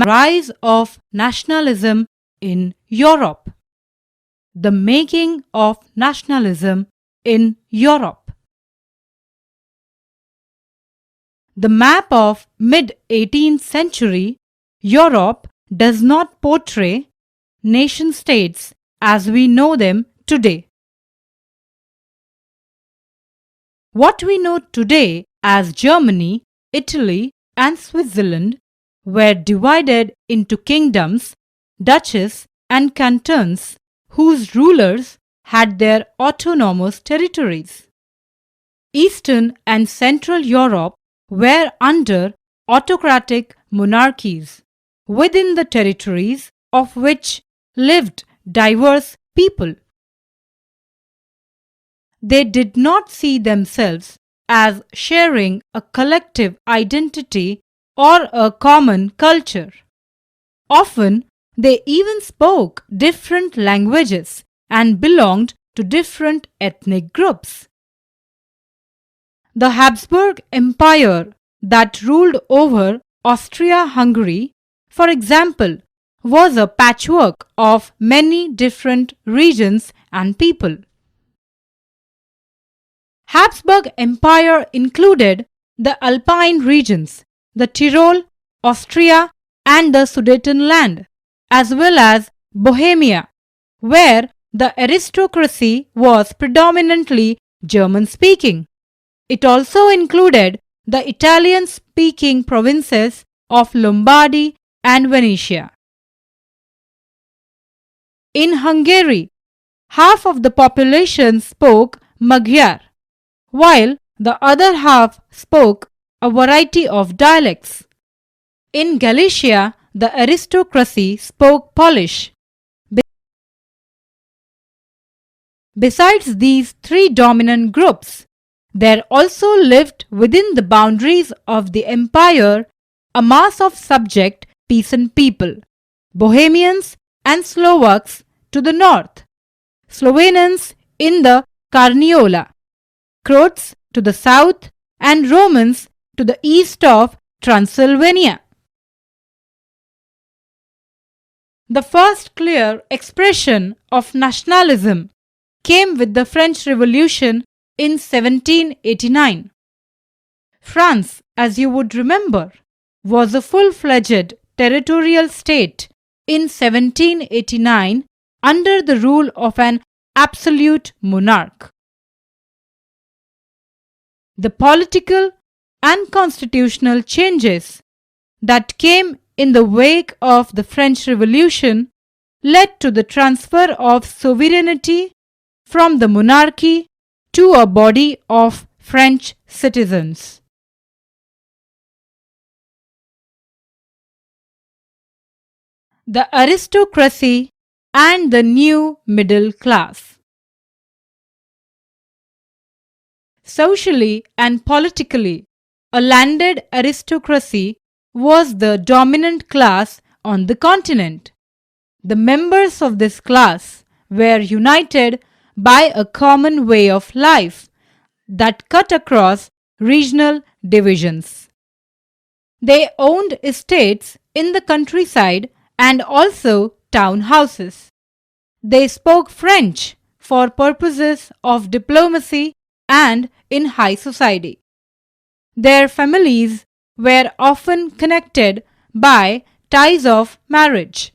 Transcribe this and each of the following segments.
rise of nationalism in Europe. The making of nationalism in Europe. The map of mid-18th century Europe does not portray nation-states as we know them today. What we know today as Germany, Italy, and Switzerland were divided into kingdoms, duchies, and cantons whose rulers had their autonomous territories. Eastern and Central Europe were under autocratic monarchies, within the territories of which lived diverse people. They did not see themselves as sharing a collective identity or a common culture. Often, they even spoke different languages and belonged to different ethnic groups. The Habsburg Empire that ruled over Austria-Hungary, for example, was a patchwork of many different regions and people. Habsburg Empire included the Alpine regions, the Tyrol, Austria, and the Sudetenland, as well as Bohemia, where the aristocracy was predominantly German-speaking. It also included the Italian-speaking provinces of Lombardy and Venetia. In Hungary, half of the population spoke Magyar, while the other half spoke a variety of dialects. In Galicia, the aristocracy spoke Polish. Besides these three dominant groups, there also lived within the boundaries of the empire a mass of subject peasant people, Bohemians and Slovaks to the north, Slovenians in the Carniola, Croats to the south, and Romans to the east of Transylvania. The first clear expression of nationalism came with the French Revolution in 1789. France, as you would remember, was a full-fledged territorial state in 1789 under the rule of an absolute monarch. The political and constitutional changes that came in the wake of the French Revolution led to the transfer of sovereignty from the monarchy to a body of French citizens. The aristocracy and the new middle class. Socially and politically, a landed aristocracy was the dominant class on the continent. The members of this class were united by a common way of life that cut across regional divisions. They owned estates in the countryside and also town houses. They spoke French for purposes of diplomacy and in high society. Their families were often connected by ties of marriage.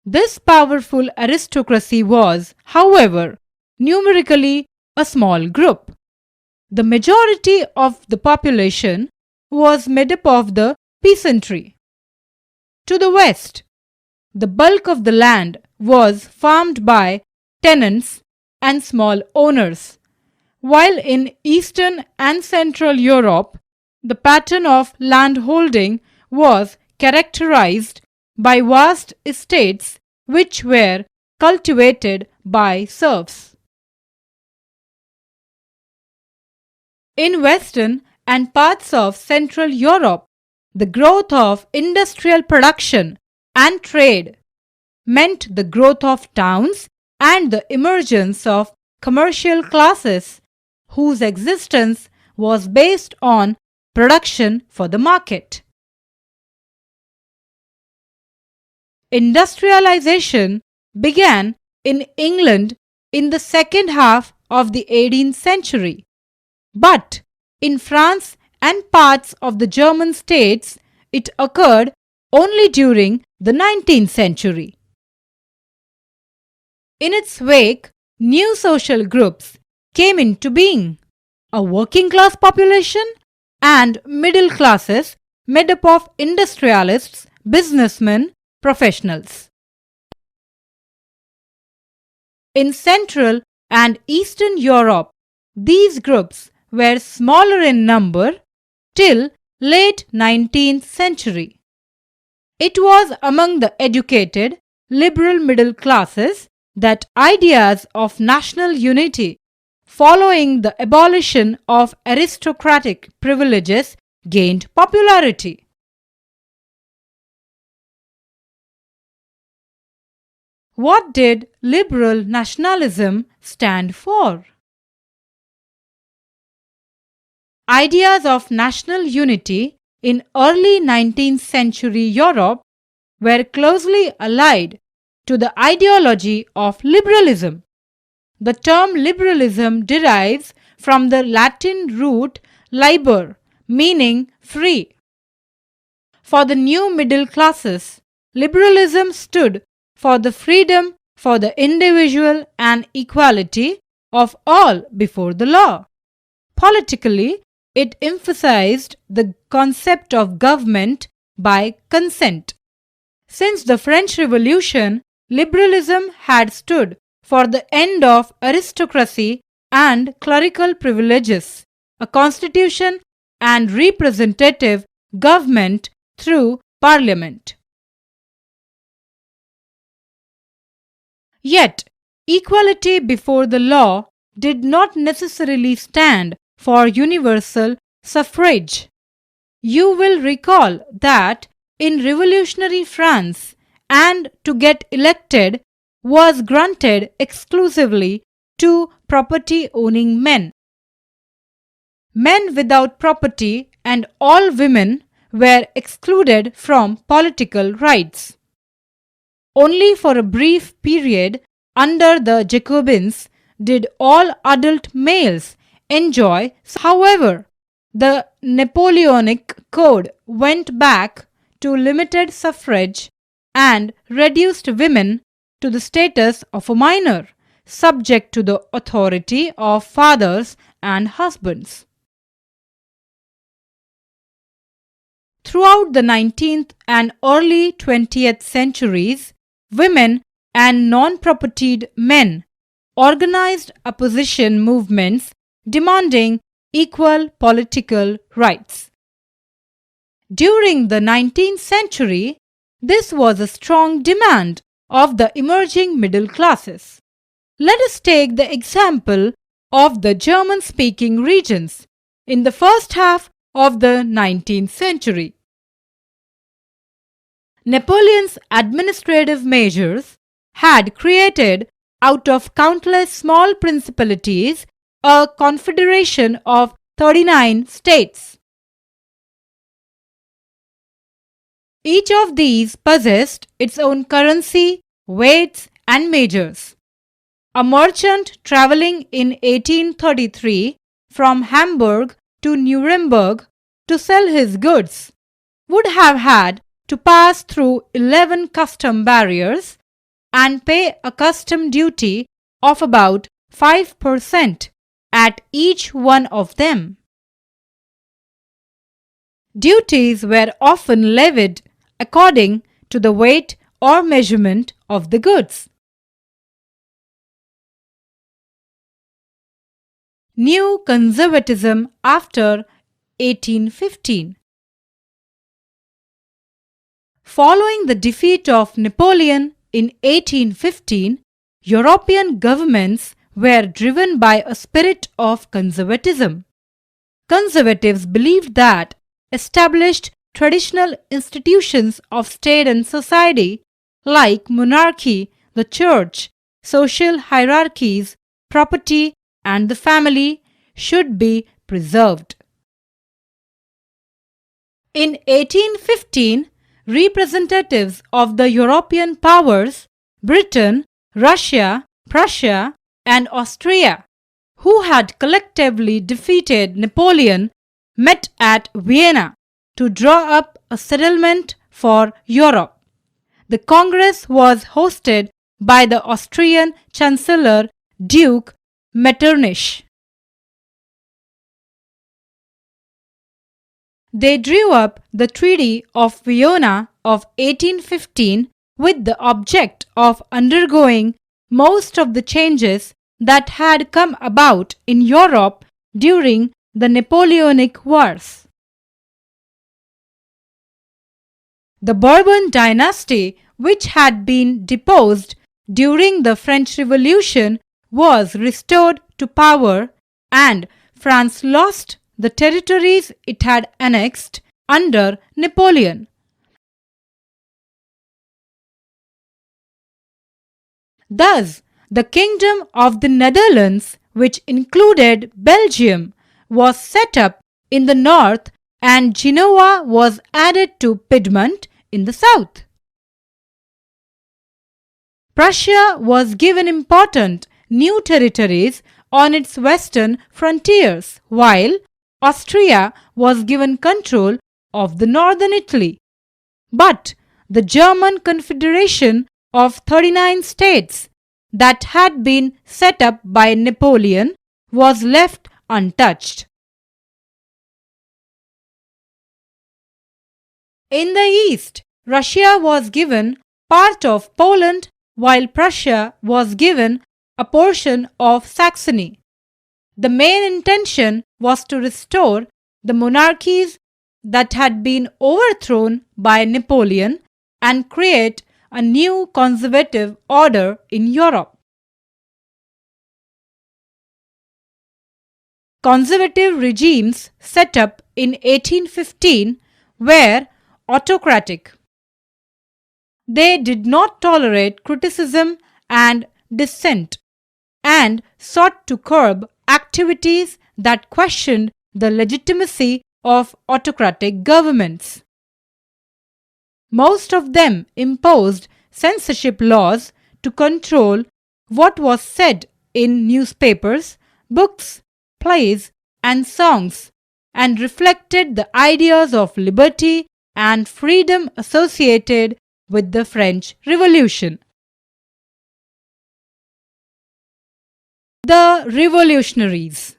This powerful aristocracy was, however, numerically a small group. The majority of the population was made up of the peasantry. To the west, the bulk of the land was farmed by tenants and small owners, while in Eastern and Central Europe, the pattern of landholding was characterized by vast estates which were cultivated by serfs. In Western and parts of Central Europe, the growth of industrial production and trade meant the growth of towns and the emergence of commercial classes whose existence was based on production for the market. Industrialization began in England in the second half of the 18th century, but in France and parts of the German states it occurred only during the 19th century. In its wake, new social groups came into being: a working class population and middle classes made up of industrialists, businessmen, professionals. In Central and Eastern Europe, these groups were smaller in number till late 19th century. It was among the educated, liberal middle classes that ideas of national unity following the abolition of aristocratic privileges gained popularity. What did liberal nationalism stand for? Ideas of national unity in early 19th century Europe were closely allied to the ideology of liberalism. The term liberalism derives from the Latin root liber, meaning free. For the new middle classes, liberalism stood for the freedom for the individual and equality of all before the law. Politically, it emphasized the concept of government by consent. Since the French Revolution, liberalism had stood for the end of aristocracy and clerical privileges, a constitution and representative government through parliament. Yet, equality before the law did not necessarily stand for universal suffrage. You will recall that in revolutionary France, and to get elected was granted exclusively to property-owning men. Men without property and all women were excluded from political rights. Only for a brief period under the Jacobins did all adult males enjoy. However, the Napoleonic Code went back to limited suffrage and reduced women to the status of a minor, subject to the authority of fathers and husbands. Throughout the 19th and early 20th centuries, women and non-propertied men organized opposition movements demanding equal political rights. During the 19th century, this was a strong demand of the emerging middle classes. Let us take the example of the German-speaking regions in the first half of the 19th century. Napoleon's administrative measures had created out of countless small principalities a confederation of 39 states. Each of these possessed its own currency, weights, and measures. A merchant traveling in 1833 from Hamburg to Nuremberg to sell his goods would have had to pass through 11 custom barriers and pay a custom duty of about 5% at each one of them. Duties were often levied according to the weight or measurement of the goods. New conservatism after 1815. Following the defeat of Napoleon in 1815, European governments were driven by a spirit of conservatism. Conservatives believed that established traditional institutions of state and society, like monarchy, the church, social hierarchies, property, and the family, should be preserved. In 1815, representatives of the European powers, Britain, Russia, Prussia, and Austria, who had collectively defeated Napoleon, met at Vienna to draw up a settlement for Europe. The Congress was hosted by the Austrian Chancellor Duke Metternich. They drew up the Treaty of Vienna of 1815 with the object of undergoing most of the changes that had come about in Europe during the Napoleonic Wars. The Bourbon dynasty, which had been deposed during the French Revolution, was restored to power, and France lost the territories it had annexed under Napoleon. Thus, the Kingdom of the Netherlands, which included Belgium, was set up in the north, and Genoa was added to Piedmont in the south. Prussia was given important new territories on its western frontiers, while Austria was given control of the northern Italy. But the German Confederation of 39 states that had been set up by Napoleon was left untouched. In the east, Russia was given part of Poland, while Prussia was given a portion of Saxony. The main intention was to restore the monarchies that had been overthrown by Napoleon and create a new conservative order in Europe. Conservative regimes set up in 1815 were autocratic. They did not tolerate criticism and dissent, and sought to curb activities that questioned the legitimacy of autocratic governments. Most of them imposed censorship laws to control what was said in newspapers, books, plays, and songs, and reflected the ideas of liberty and freedom associated with the French Revolution. The Revolutionaries.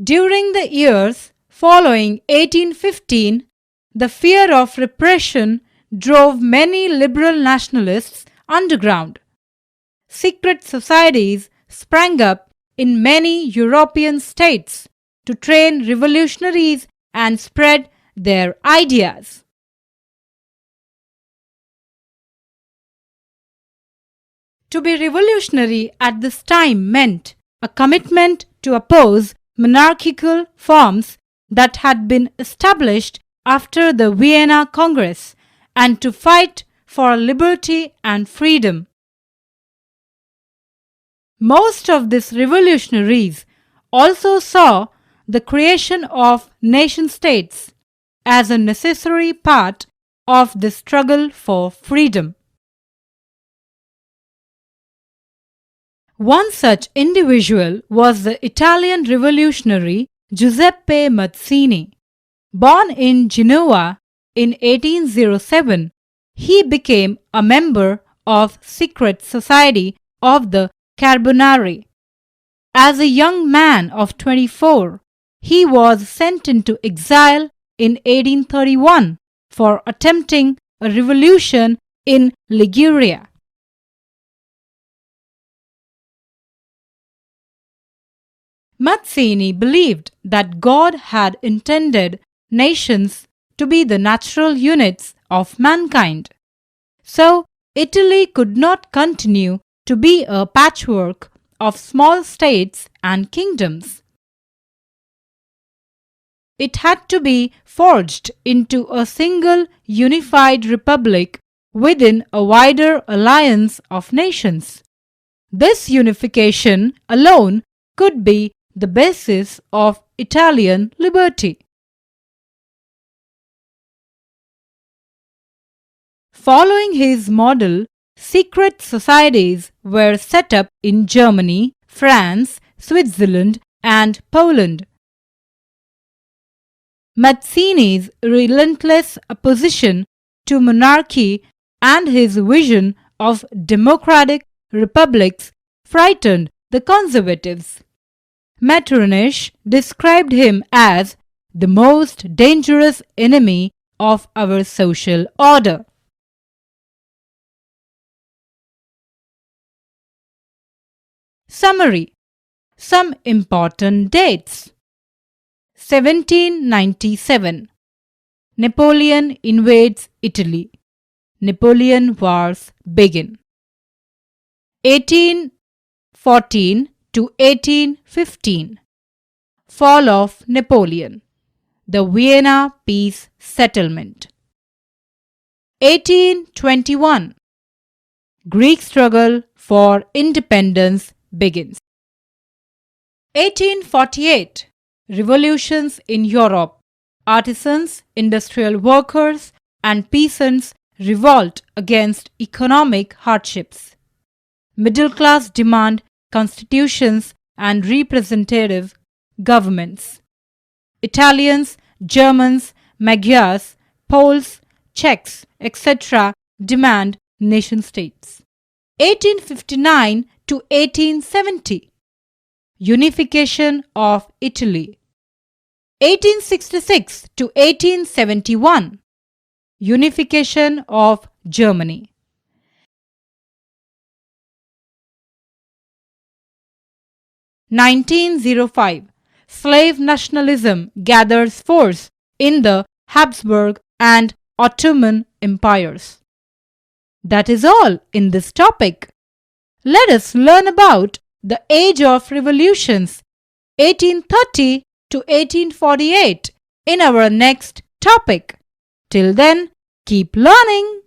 During the years following 1815, the fear of repression drove many liberal nationalists underground. Secret societies sprang up in many European states to train revolutionaries and spread their ideas. To be revolutionary at this time meant a commitment to oppose monarchical forms that had been established after the Vienna Congress and to fight for liberty and freedom. Most of these revolutionaries also saw the creation of nation-states as a necessary part of the struggle for freedom. One such individual was the Italian revolutionary Giuseppe Mazzini. Born in Genoa in 1807, he became a member of secret society of the Carbonari. As a young man of 24, he was sent into exile in 1831 for attempting a revolution in Liguria. Mazzini believed that God had intended nations to be the natural units of mankind. So, Italy could not continue to be a patchwork of small states and kingdoms. It had to be forged into a single unified republic within a wider alliance of nations. This unification alone could be the basis of Italian liberty. Following his model, secret societies were set up in Germany, France, Switzerland, and Poland. Mazzini's relentless opposition to monarchy and his vision of democratic republics frightened the conservatives. Metternich described him as the most dangerous enemy of our social order. Summary: some important dates. 1797. Napoleon invades Italy. Napoleon Wars begin. 1814 to 1815. Fall of Napoleon. The Vienna Peace Settlement. 1821. Greek struggle for independence begins. 1848. Revolutions in Europe. Artisans, industrial workers, and peasants revolt against economic hardships. Middle class demand constitutions and representative governments. Italians, Germans, Magyars, Poles, Czechs, etc. demand nation states. 1859 to 1870. Unification of Italy. 1866 to 1871. Unification of Germany. 1905. Slave nationalism gathers force in the Habsburg and Ottoman empires. That is all in this topic. Let us learn about the Age of Revolutions 1830 to 1848 in our next topic. Till then, keep learning.